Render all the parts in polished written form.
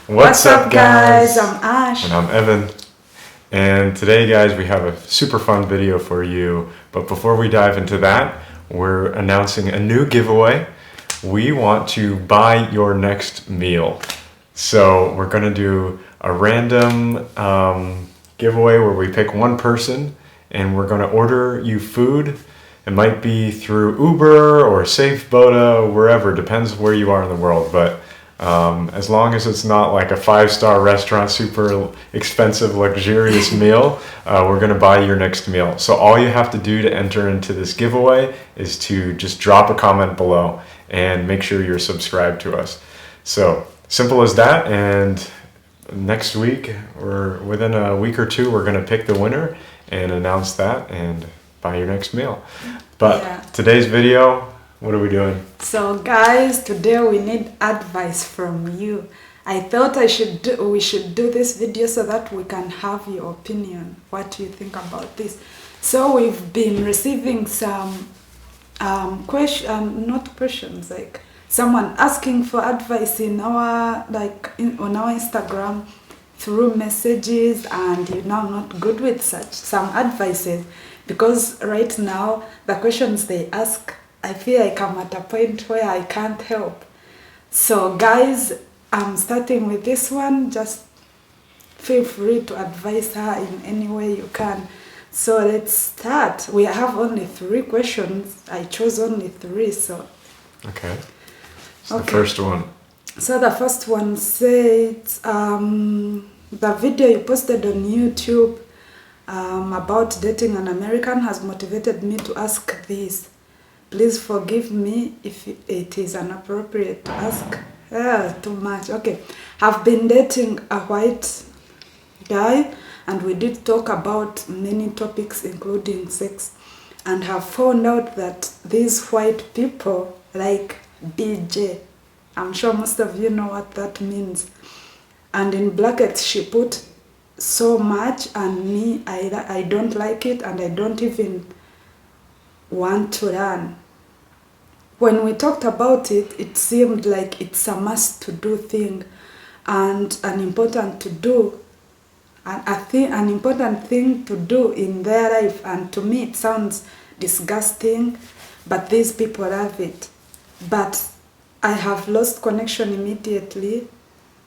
What's up, guys? I'm Ash. And I'm Evan. And today, guys, we have a super fun video for you. But before we dive into that, we're announcing a new giveaway. We want to buy your next meal. So we're going to do a random giveaway where we pick one person and we're going to order you food. It might be through Uber or SafeBoda, wherever, depends where you are in the world. But as long as it's not like a 5-star restaurant, super expensive, luxurious meal, we're going to buy your next meal. So all you have to do to enter into this giveaway is to just drop a comment below and make sure you're subscribed to us. So simple as that. And next week, or within a week or two, we're going to pick the winner and announce that and buy your next meal. But today's video, what are we doing? So guys, today we need advice from you. I thought we should do this video so that we can have your opinion. What do you think about this? So we've been receiving some not questions, like someone asking for advice in our on our Instagram through messages, and I'm not good with some advices, because right now the questions they ask, I feel like I'm at a point where I can't help. So guys, I'm starting with this one. Just feel free to advise her in any way you can. So let's start. We have only 3 questions. I chose only 3, so. Okay. So the first one. So the first one says, the video you posted on YouTube about dating an American has motivated me to ask this. Please forgive me if it is inappropriate to ask. Too much. Okay. I've been dating a white guy, and we did talk about many topics including sex, and have found out that these white people like BJ. I'm sure most of you know what that means. And in brackets she put so much, and me, I don't like it, and I don't even want to learn. When we talked about it, it seemed like it's a must-to-do thing, and an important to do, an important thing to do in their life. And to me, it sounds disgusting, but these people have it. But I have lost connection immediately.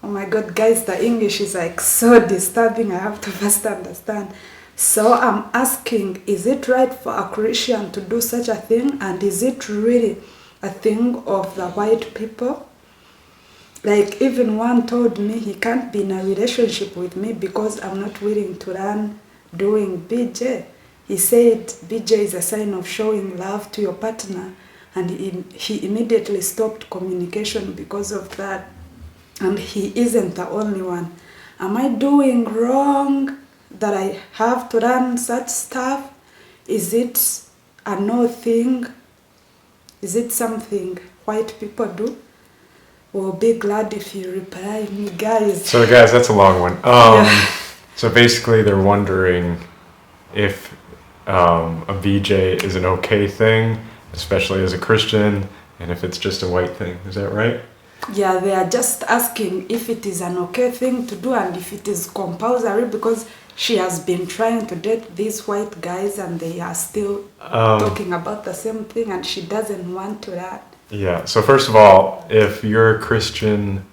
Oh my God, guys, the English is like so disturbing. I have to first understand. So I'm asking, is it right for a Christian to do such a thing? And is it really a thing of the white people? Like, even one told me he can't be in a relationship with me because I'm not willing to learn doing BJ. He said BJ is a sign of showing love to your partner, and he immediately stopped communication because of that. And he isn't the only one. Am I doing wrong that I have to learn such stuff? Is it a no thing? Is it something white people do? We'll be glad if you reply me, guys. So guys, that's a long one. So basically they're wondering if a BJ is an okay thing, especially as a Christian, and if it's just a white thing. Is that right? Yeah, they are just asking if it is an okay thing to do and if it is compulsory, because she has been trying to date these white guys and they are still talking about the same thing, and she doesn't want to that. Yeah, so first of all, if you're a Christian,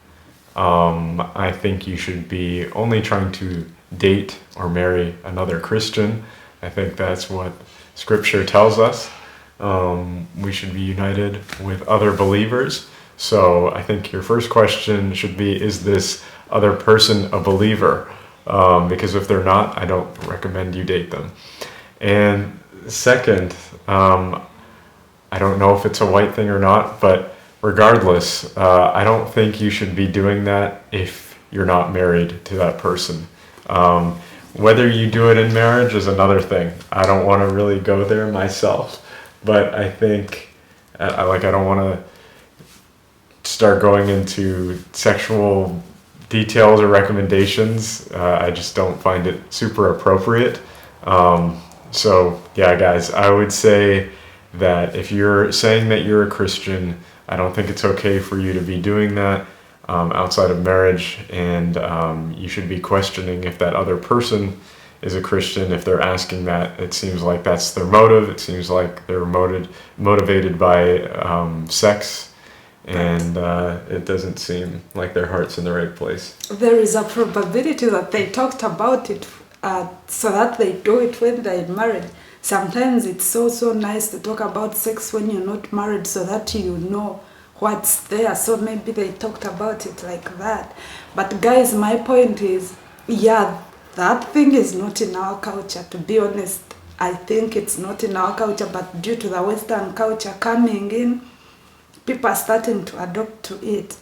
I think you should be only trying to date or marry another Christian. I think that's what Scripture tells us. We should be united with other believers. So I think your first question should be, is this other person a believer? Because if they're not, I don't recommend you date them. And second, I don't know if it's a white thing or not, but regardless, I don't think you should be doing that if you're not married to that person. Whether you do it in marriage is another thing. I don't want to really go there myself, but I think, I don't want to start going into sexual details or recommendations. I just don't find it super appropriate. So yeah, guys, I would say that if you're saying that you're a Christian, I don't think it's okay for you to be doing that. outside of marriage, and you should be questioning if that other person is a Christian. If they're asking that, it seems like that's their motive. It seems like they're motivated by sex, and it doesn't seem like their heart's in the right place. There is a probability that they talked about it so that they do it when they're married. Sometimes it's so nice to talk about sex when you're not married so that you know what's there. So maybe they talked about it like that. But guys, my point is, yeah, that thing is not in our culture. To be honest, I think it's not in our culture, but due to the Western culture coming in, people are starting to adopt to it.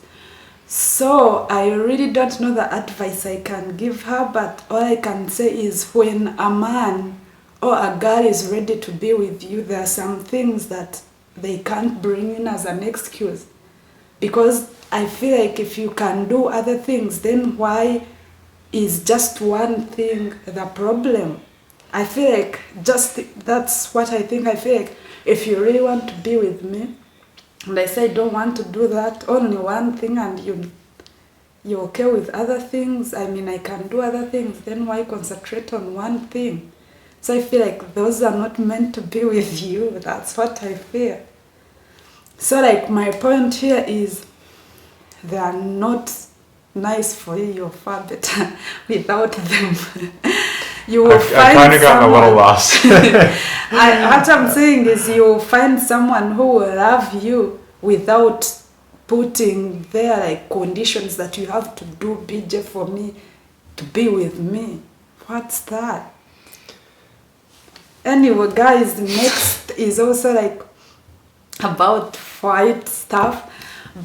So I really don't know the advice I can give her, but all I can say is when a man or a girl is ready to be with you, there are some things that they can't bring in as an excuse. Because I feel like if you can do other things, then why is just one thing the problem? I feel like that's what I think. I feel like if you really want to be with me, and I say I don't want to do that, only one thing, and you're okay with other things, I mean, I can do other things, then why concentrate on one thing? So I feel like those are not meant to be with you. That's what I feel. So like my point here is they are not nice for you. You're far better without them. You will find I've kind of gotten a little lost. What I'm saying is you will find someone who will love you without putting there like conditions that you have to do BJ for me to be with me. What's that? Anyway, guys, next is also like about fight stuff.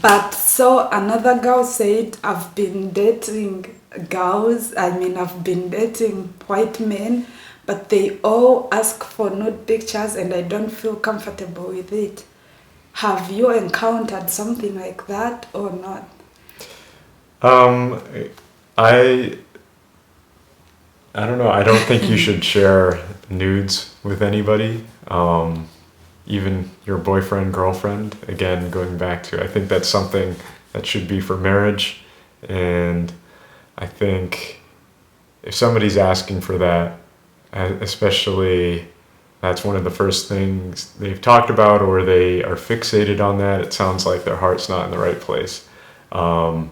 But so another girl said, I've been dating girls, I've been dating white men, but they all ask for nude pictures and I don't feel comfortable with it. Have you encountered something like that or not? I don't know. I don't think you should share nudes with anybody, even your boyfriend, girlfriend. Again, going back to, I think that's something that should be for marriage. And I think if somebody's asking for that, especially that's one of the first things they've talked about, or they are fixated on that, it sounds like their heart's not in the right place. And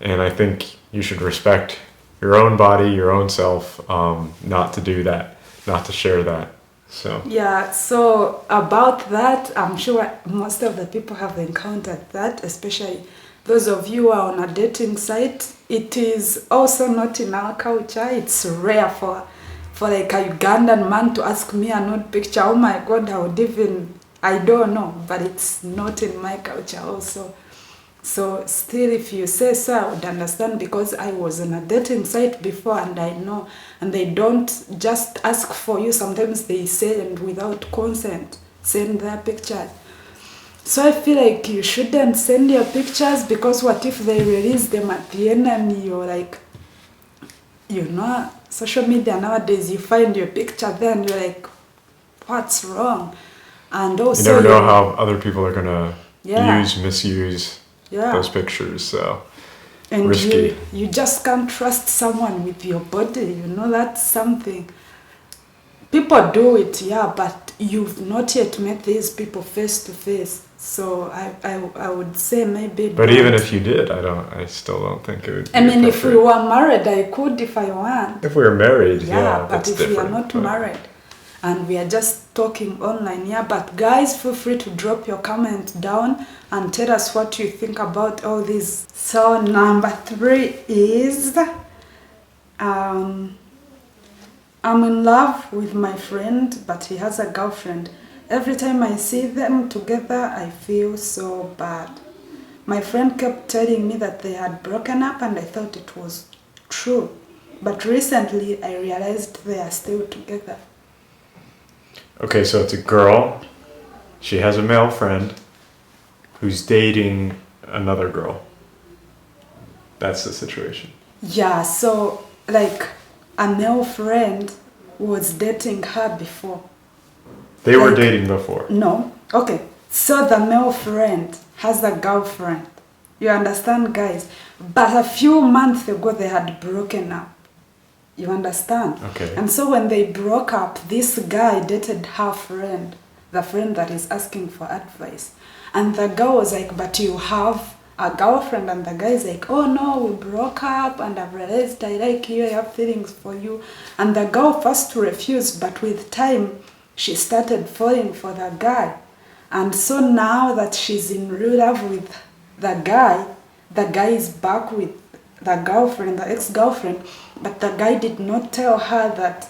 I think you should respect your own body, your own self, not to do that, not to share that. So yeah, so about that, I'm sure most of the people have encountered that, especially those of you who are on a dating site. It is also not in our culture. It's rare for like a Ugandan man to ask me a nude picture. Oh my God, I don't know, but it's not in my culture also. So still, if you say so, I would understand, because I was on a dating site before and I know, and they don't just ask for you. Sometimes they send without consent, send their pictures. So I feel like you shouldn't send your pictures, because what if they release them at the end and you're like, social media nowadays, you find your picture there and you're like, what's wrong? And also you never know how other people are gonna misuse those pictures, so and risky. You just can't trust someone with your body, that's something. People do it, but you've not yet met these people face to face. So I would say maybe. But even if you did, I still don't think it would be if we were married, I could if I want. If we were married, but that's if different. we are not married and we are just talking online, but guys, feel free to drop your comment down and tell us what you think about all this. So number 3 is I'm in love with my friend, but he has a girlfriend. Every time I see them together, I feel so bad. My friend kept telling me that they had broken up and I thought it was true. But recently I realized they are still together. Okay, so it's a girl. She has a male friend who's dating another girl. That's the situation. Yeah, so like a male friend was dating her before. They were dating before? No. Okay. So the male friend has a girlfriend. You understand, guys? But a few months ago, they had broken up. You understand? Okay. And so when they broke up, this guy dated her friend, the friend that is asking for advice. And the girl was like, but you have a girlfriend? And the guy is like, oh no, we broke up and I've realized I like you, I have feelings for you. And the girl first refused, but with time, she started falling for the guy. And so now that she's in real love with the guy is back with the girlfriend, the ex-girlfriend, but the guy did not tell her that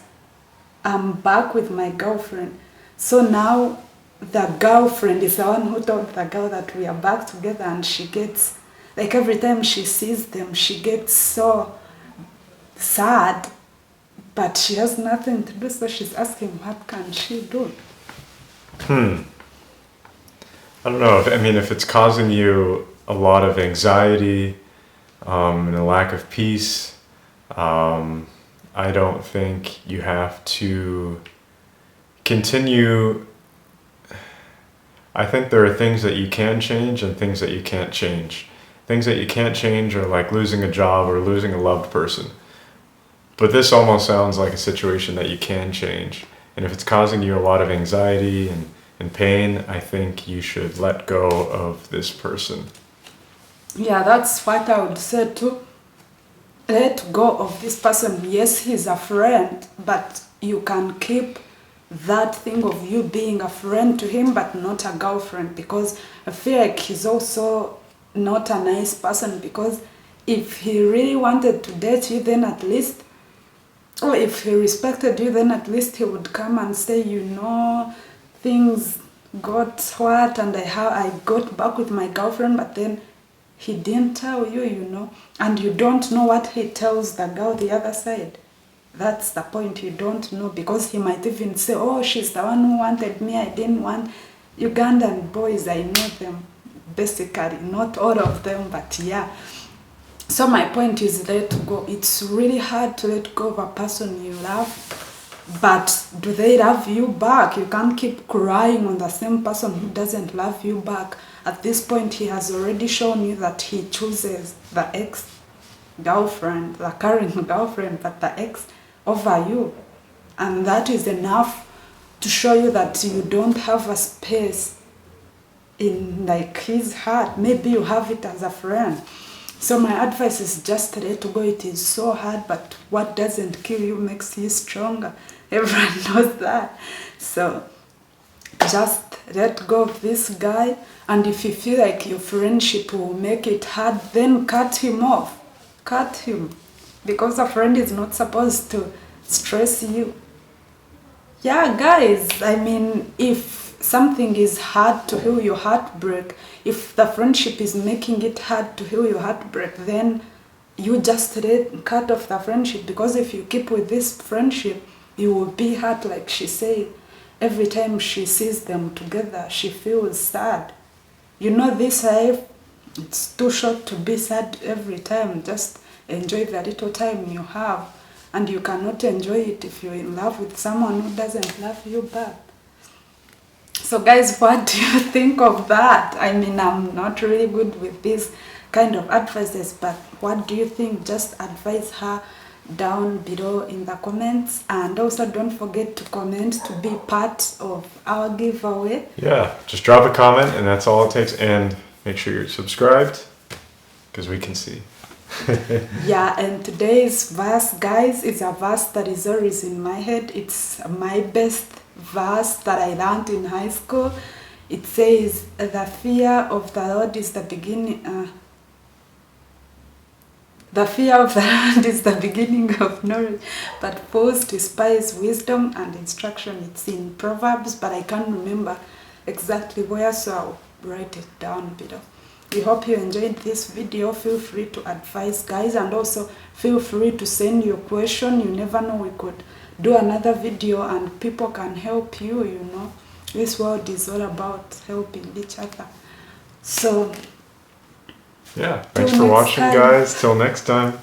I'm back with my girlfriend. So now the girlfriend is the one who told the girl that we are back together, and she gets, like every time she sees them, she gets so sad, but she has nothing to do, so she's asking, what can she do? I don't know. If it's causing you a lot of anxiety and a lack of peace, I don't think you have to continue. I think there are things that you can change and things that you can't change. Things that you can't change are like losing a job or losing a loved person. But this almost sounds like a situation that you can change. And if it's causing you a lot of anxiety and pain, I think you should let go of this person. Yeah, that's what I would say too. Let go of this person. Yes, he's a friend, but you can keep that thing of you being a friend to him, but not a girlfriend, because I feel like he's also not a nice person, because if he really wanted to date you, then at least, or if he respected you, then at least he would come and say, you know, things got what, and I got back with my girlfriend, but then he didn't tell you, you know, and you don't know what he tells the girl the other side. That's the point, you don't know, because he might even say, oh, she's the one who wanted me, I didn't want. Ugandan boys, I know them, basically, not all of them, but yeah. So my point is, let go. It's really hard to let go of a person you love, but do they love you back? You can't keep crying on the same person who doesn't love you back. At this point, he has already shown you that he chooses the ex-girlfriend, the current girlfriend, but the ex over you. And that is enough to show you that you don't have a space in like his heart. Maybe you have it as a friend. So my advice is just let go. It is so hard, but what doesn't kill you makes you stronger. Everyone knows that. So just let go of this guy, and if you feel like your friendship will make it hard, then cut him off. Cut him. Because a friend is not supposed to stress you. Yeah, guys, if something is hard to heal your heartbreak, if the friendship is making it hard to heal your heartbreak, then you just cut off the friendship, because if you keep with this friendship, you will be hurt. Like she said, every time she sees them together, she feels sad. You know, this life, it's too short to be sad every time. Just enjoy the little time you have, and you cannot enjoy it if you're in love with someone who doesn't love you back. So guys, what do you think of that? I'm not really good with this kind of advices, but what do you think? Just advise her down below in the comments, and also don't forget to comment to be part of our giveaway. Yeah, just drop a comment and that's all it takes, and make sure you're subscribed because we can see. Yeah, and today's verse, guys, is a verse that is always in my head. It's my best verse that I learned in high school. It says, the fear of the Lord is the beginning. The fear of the Lord is the beginning of knowledge, but fools despise wisdom and instruction. It's in Proverbs, but I can't remember exactly where, so I'll write it down below. We hope you enjoyed this video. Feel free to advise, guys, and also feel free to send your question. You never know, we could do another video and people can help you, you know. This world is all about helping each other. So yeah, thanks for watching, guys. Till next time.